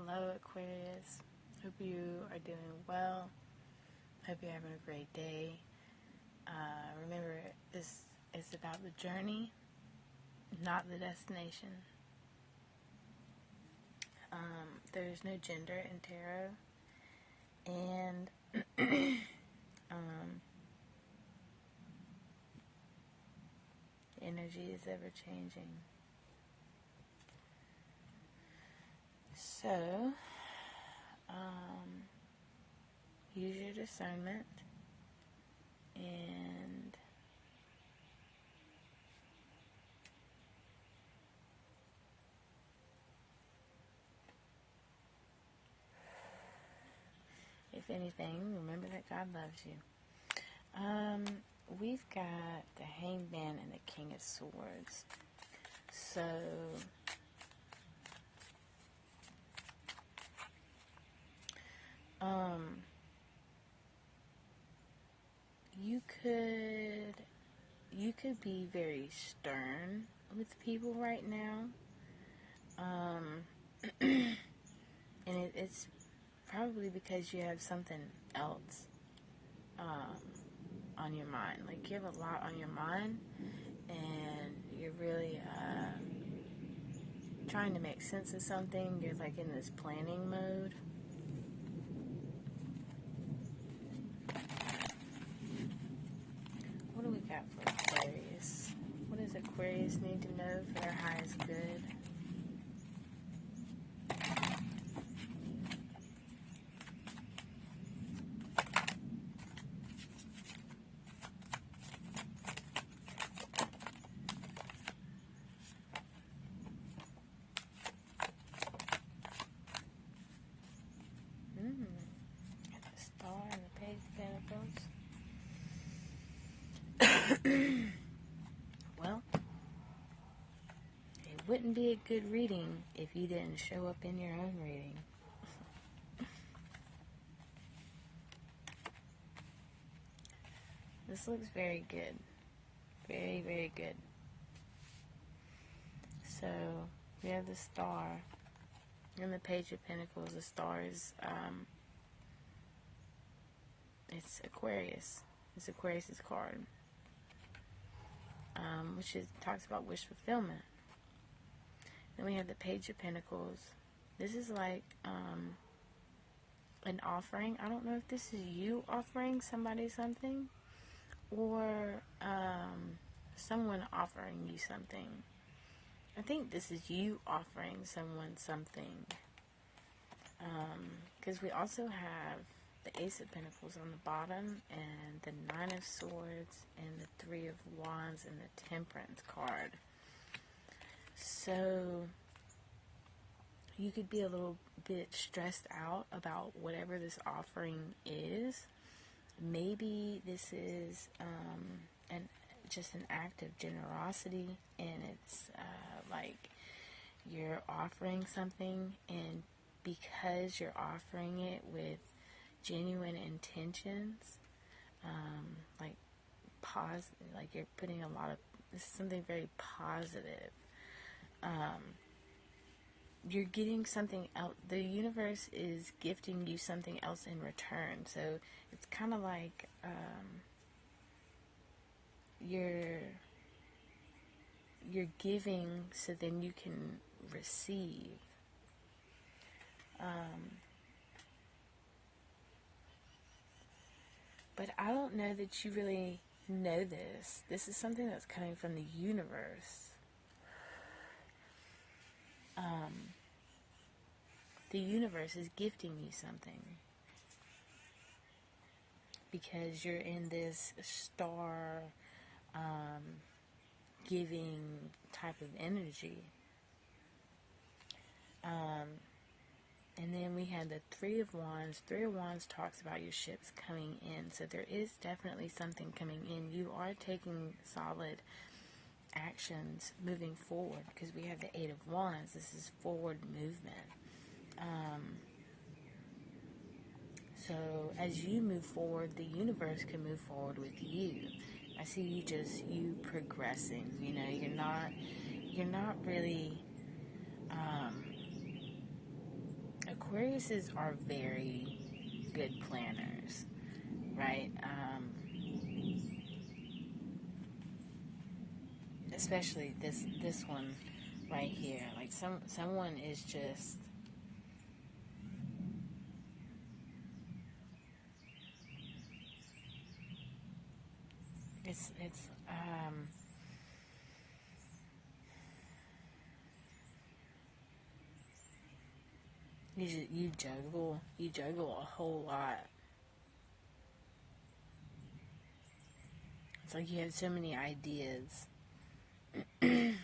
Hello, Aquarius. Hope you are doing well. Hope you're having a great day. Remember, this is about the journey, not the destination. There's no gender in tarot, and energy is ever changing. So, use your discernment and if anything, remember that God loves you. We've got the Hangman and the King of Swords. So, you could be very stern with people right now. And it's probably because you have something else on your mind. Like, you have a lot on your mind, and you're really trying to make sense of something. You're like in this planning mode. What do we got for Aquarius? What does Aquarius need to know for their highest good? Got the Star and the Page of Pentacles. Well, it wouldn't be a good reading if you didn't show up in your own reading. This looks very good. Very, very good. So, we have the Star and the Page of Pentacles. The Star is, it's Aquarius. It's Aquarius' card. Which talks about wish fulfillment. Then we have the Page of Pentacles. This is like an offering. I don't know if this is you offering somebody something, or someone offering you something. I think this is you offering someone something. Because we also have the Ace of Pentacles on the bottom, and the Nine of Swords, and the Three of Wands, and the Temperance card. So, you could be a little bit stressed out about whatever this offering is. Maybe this is just an act of generosity, and it's like you're offering something, and because you're offering it with genuine intentions, like you're putting a lot of, this is something very positive. You're getting something else. The universe is gifting you something else in return. So it's kind of like you're giving so then you can receive. But I don't know that you really know this. This is something that's coming from the universe. The universe is gifting you something. Because you're in this star giving type of energy. And then we had the Three of Wands. Three of Wands talks about your ships coming in. So there is definitely something coming in. You are taking solid actions moving forward, because we have the Eight of Wands. This is forward movement. So as you move forward, the universe can move forward with you. I see you progressing. You know, you're not really Aquariuses are very good planners, right? Especially this one right here. Like someone is just it's you juggle a whole lot. It's like you have so many ideas, and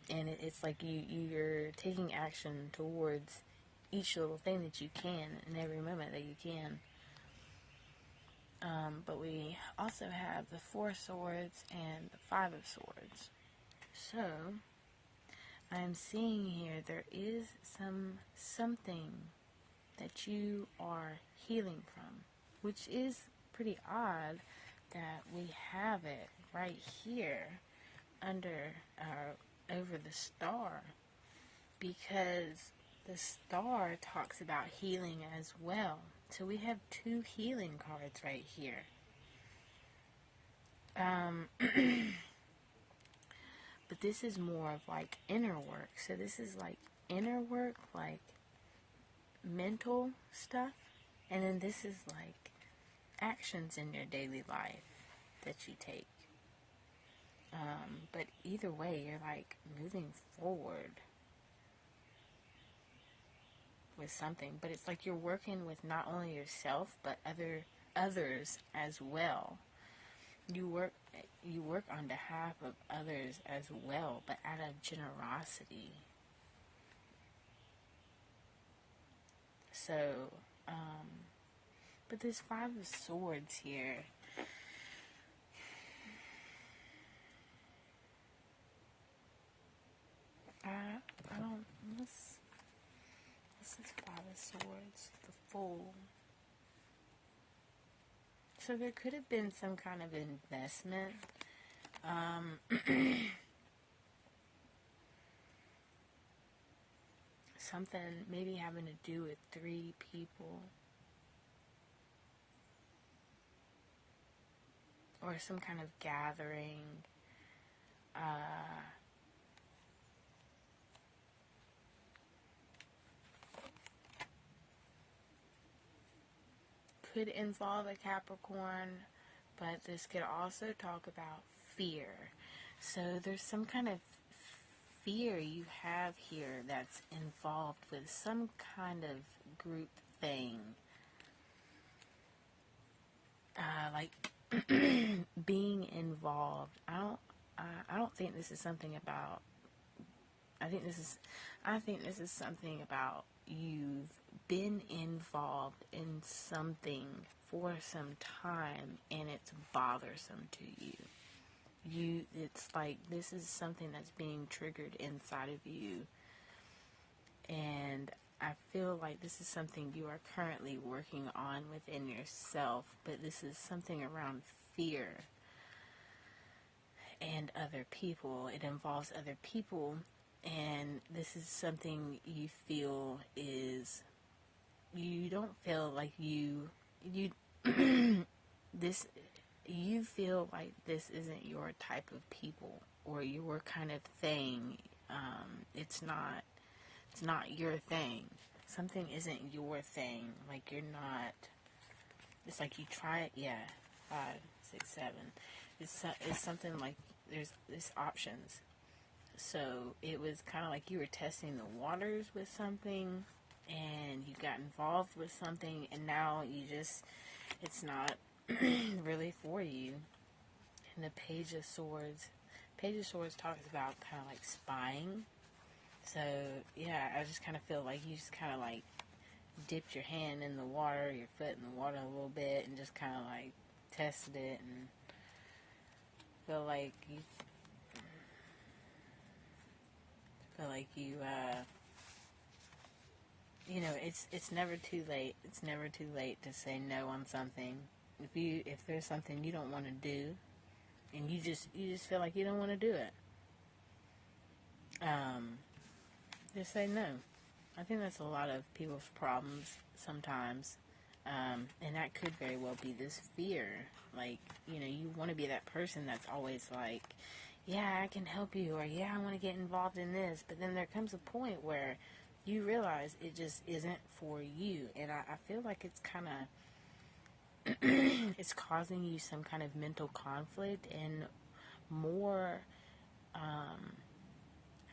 it's like you're taking action towards each little thing that you can in every moment that you can. But we also have the Four of Swords and the Five of Swords. So I'm seeing here there is something that you are healing from, which is pretty odd that we have it right here under over the star, because the star talks about healing as well. So we have two healing cards right here. But this is more of like inner work. So this is like inner work, like mental stuff. And then this is like actions in your daily life that you take. But either way, you're like moving forward with something. But it's like you're working with not only yourself, but others as well. You work on behalf of others as well, but out of generosity. So, but this Five of Swords here, I don't, this is Five of Swords, the Fool. So there could have been some kind of investment. Something maybe having to do with 3 people. Or some kind of gathering. Could involve a Capricorn, but this could also talk about fear. So there's some kind of fear you have here that's involved with some kind of group thing. Like being involved. I don't think this is something about. I think this is something about you've been involved in something for some time and it's bothersome to you. It's like this is something that's being triggered inside of you, and I feel like this is something you are currently working on within yourself, but this is something around fear and other people. It involves other people, and this is something you feel is, you don't feel like you this, you feel like this isn't your type of people or your kind of thing. It's not your thing. Something isn't your thing. Like you're not. It's like you try it. Yeah, 5, 6, 7. It's something like there's options. So it was kind of like you were testing the waters with something, and you got involved with something, and now it's not really for you. And the Page of Swords talks about kind of like spying. So yeah, I just kind of feel like you just kind of like dipped your hand in the water, your foot in the water a little bit, and just kind of like tested it, and feel like you you know, it's never too late. It's never too late to say no on something. If there's something you don't want to do, and you just feel like you don't want to do it, just say no. I think that's a lot of people's problems sometimes. And that could very well be this fear. Like, you want to be that person that's always like, yeah, I can help you, or yeah, I want to get involved in this. But then there comes a point where you realize it just isn't for you. And I feel like it's kind of, it's causing you some kind of mental conflict, and more,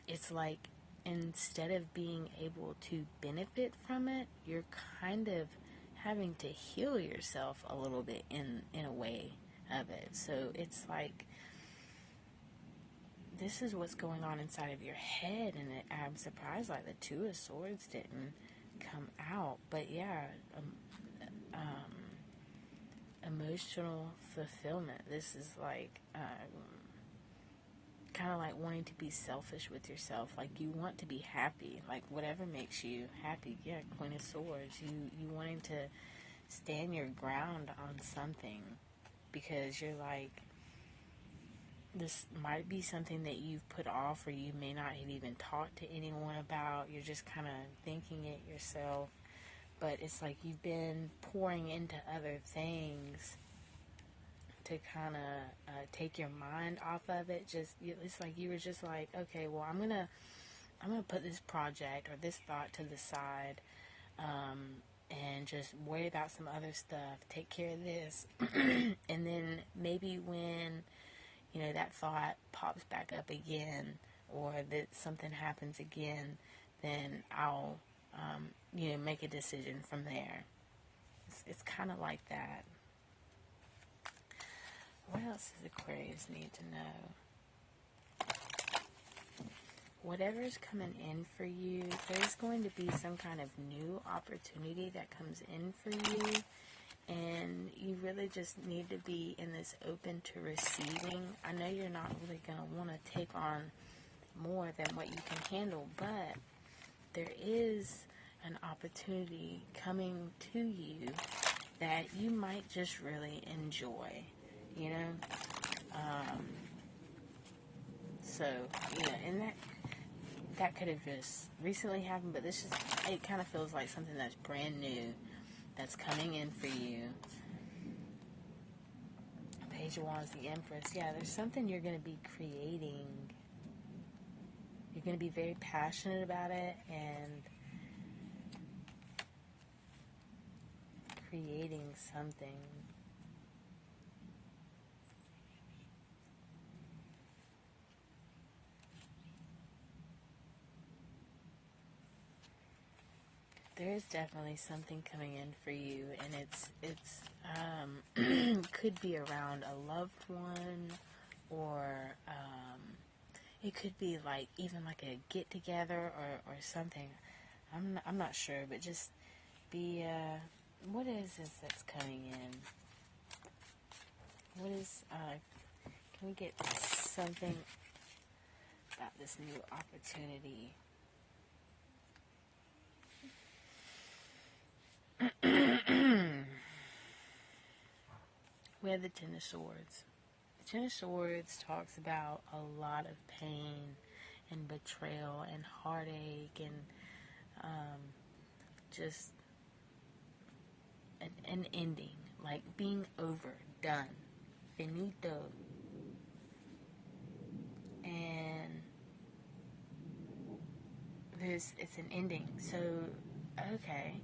it's like, instead of being able to benefit from it, you're kind of having to heal yourself a little bit in a way of it. So it's like, this is what's going on inside of your head, and I'm surprised like the Two of Swords didn't come out. But yeah, emotional fulfillment. This is like kind of like wanting to be selfish with yourself. Like, you want to be happy, like whatever makes you happy. Yeah, Queen of Swords. You wanting to stand your ground on something, because you're like, this might be something that you've put off, or you may not have even talked to anyone about. You're just kind of thinking it yourself, but it's like you've been pouring into other things to kind of take your mind off of it. It's like you were just like, okay, well, I'm gonna put this project or this thought to the side, and just worry about some other stuff, take care of this. And then maybe when that thought pops back up again, or that something happens again, then I'll make a decision from there. It's kind of like that. What else does Aquarius need to know? Whatever's coming in for you, there's going to be some kind of new opportunity that comes in for you, and you really just need to be in this open to receiving. I know you're not really going to want to take on more than what you can handle, but there is an opportunity coming to you that you might just really enjoy, so, and that could have just recently happened, but it kind of feels like something that's brand new that's coming in for you. Page of Wands, the Empress. Yeah, there's something you're going to be creating. You're going to be very passionate about it, and creating something. There is definitely something coming in for you, and it's could be around a loved one, or it could be like even like a get together or something. I'm not sure, but just be what is this that's coming in? What is can we get something about this new opportunity? We have the Ten of Swords. The Ten of Swords talks about a lot of pain and betrayal and heartache, and just an ending, like being over, done, finito. And it's an ending. So, okay.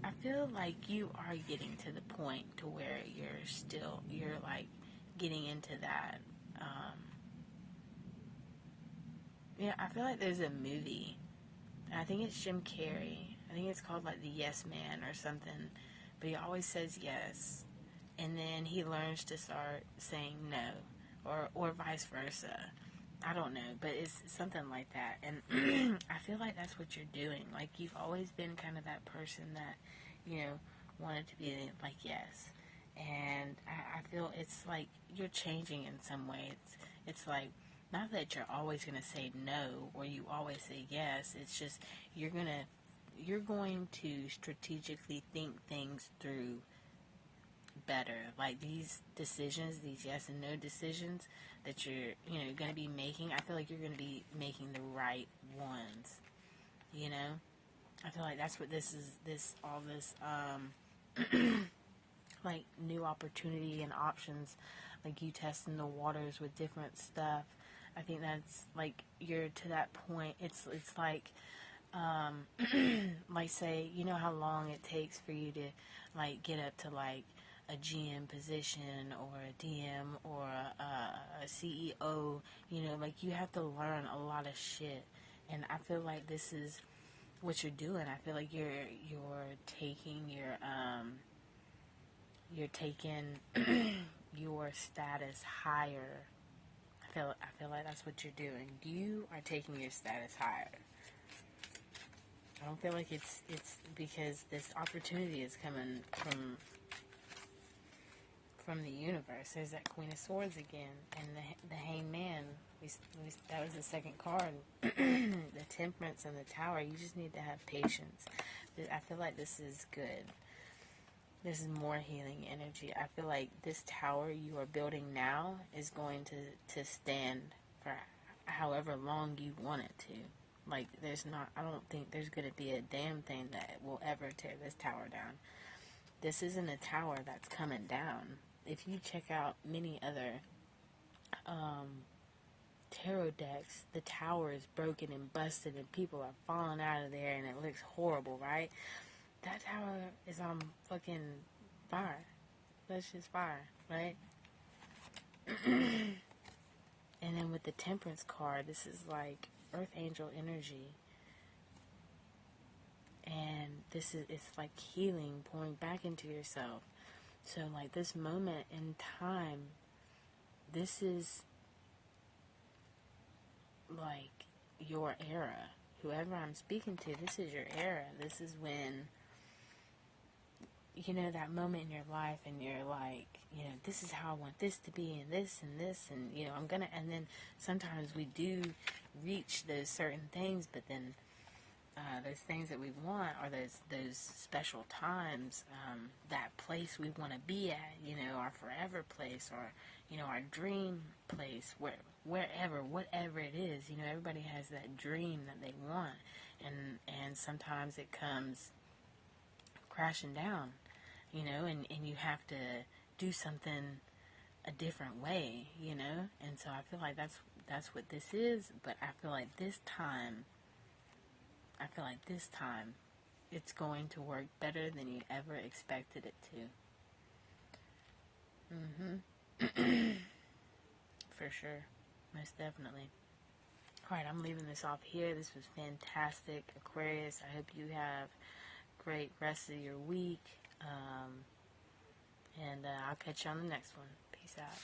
I feel like you are getting to the point to where you're like getting into that. I feel like there's a movie. I think it's Jim Carrey. I think it's called like The Yes Man or something. But he always says yes. And then he learns to start saying no. Or vice versa. I don't know. But it's something like that. And I feel like that's what you're doing. Like, you've always been kind of that person that, wanted to be like yes. And I feel it's like you're changing in some way. It's like, not that you're always going to say no or you always say yes. It's just you're going to strategically think things through better. Like these decisions, these yes and no decisions that you're, going to be making, I feel like you're going to be making the right ones, you know? I feel like that's what this is, all this, like new opportunity and options, like you testing the waters with different stuff. I think that's like you're to that point. It's like like say, you know how long it takes for you to like get up to like a GM position or a DM or a CEO, like you have to learn a lot of shit. And I feel like this is what you're doing. I feel like you're taking you're taking your status higher. I feel like that's what you're doing. You are taking your status higher. I don't feel like it's because this opportunity is coming from the universe. There's that Queen of Swords again, and the Hangman. That was the second card. The Temperance and the Tower. You just need to have patience. I feel like this is good. This is more healing energy. I feel like this tower you are building now is going to stand for however long you want it to. Like, I don't think there's going to be a damn thing that will ever tear this tower down. This isn't a tower that's coming down. If you check out many other tarot decks, the tower is broken and busted and people are falling out of there and it looks horrible, right? That tower is on fucking fire. That's just fire, right? And then with the Temperance card, this is like Earth Angel energy. And it's like healing, pouring back into yourself. So like this moment in time, this is like your era. Whoever I'm speaking to, this is your era. This is when, that moment in your life and you're like, this is how I want this to be and this, and and then sometimes we do reach those certain things, but then those things that we want, or those special times, that place we want to be at, our forever place, or our dream place, wherever, whatever it is, everybody has that dream that they want, and sometimes it comes crashing down, and you have to do something a different way, and so I feel like that's what this is. But I feel like this time it's going to work better than you ever expected it to. For sure. Most definitely. Alright, I'm leaving this off here. This was fantastic, Aquarius. I hope you have a great rest of your week. And I'll catch you on the next one. Peace out.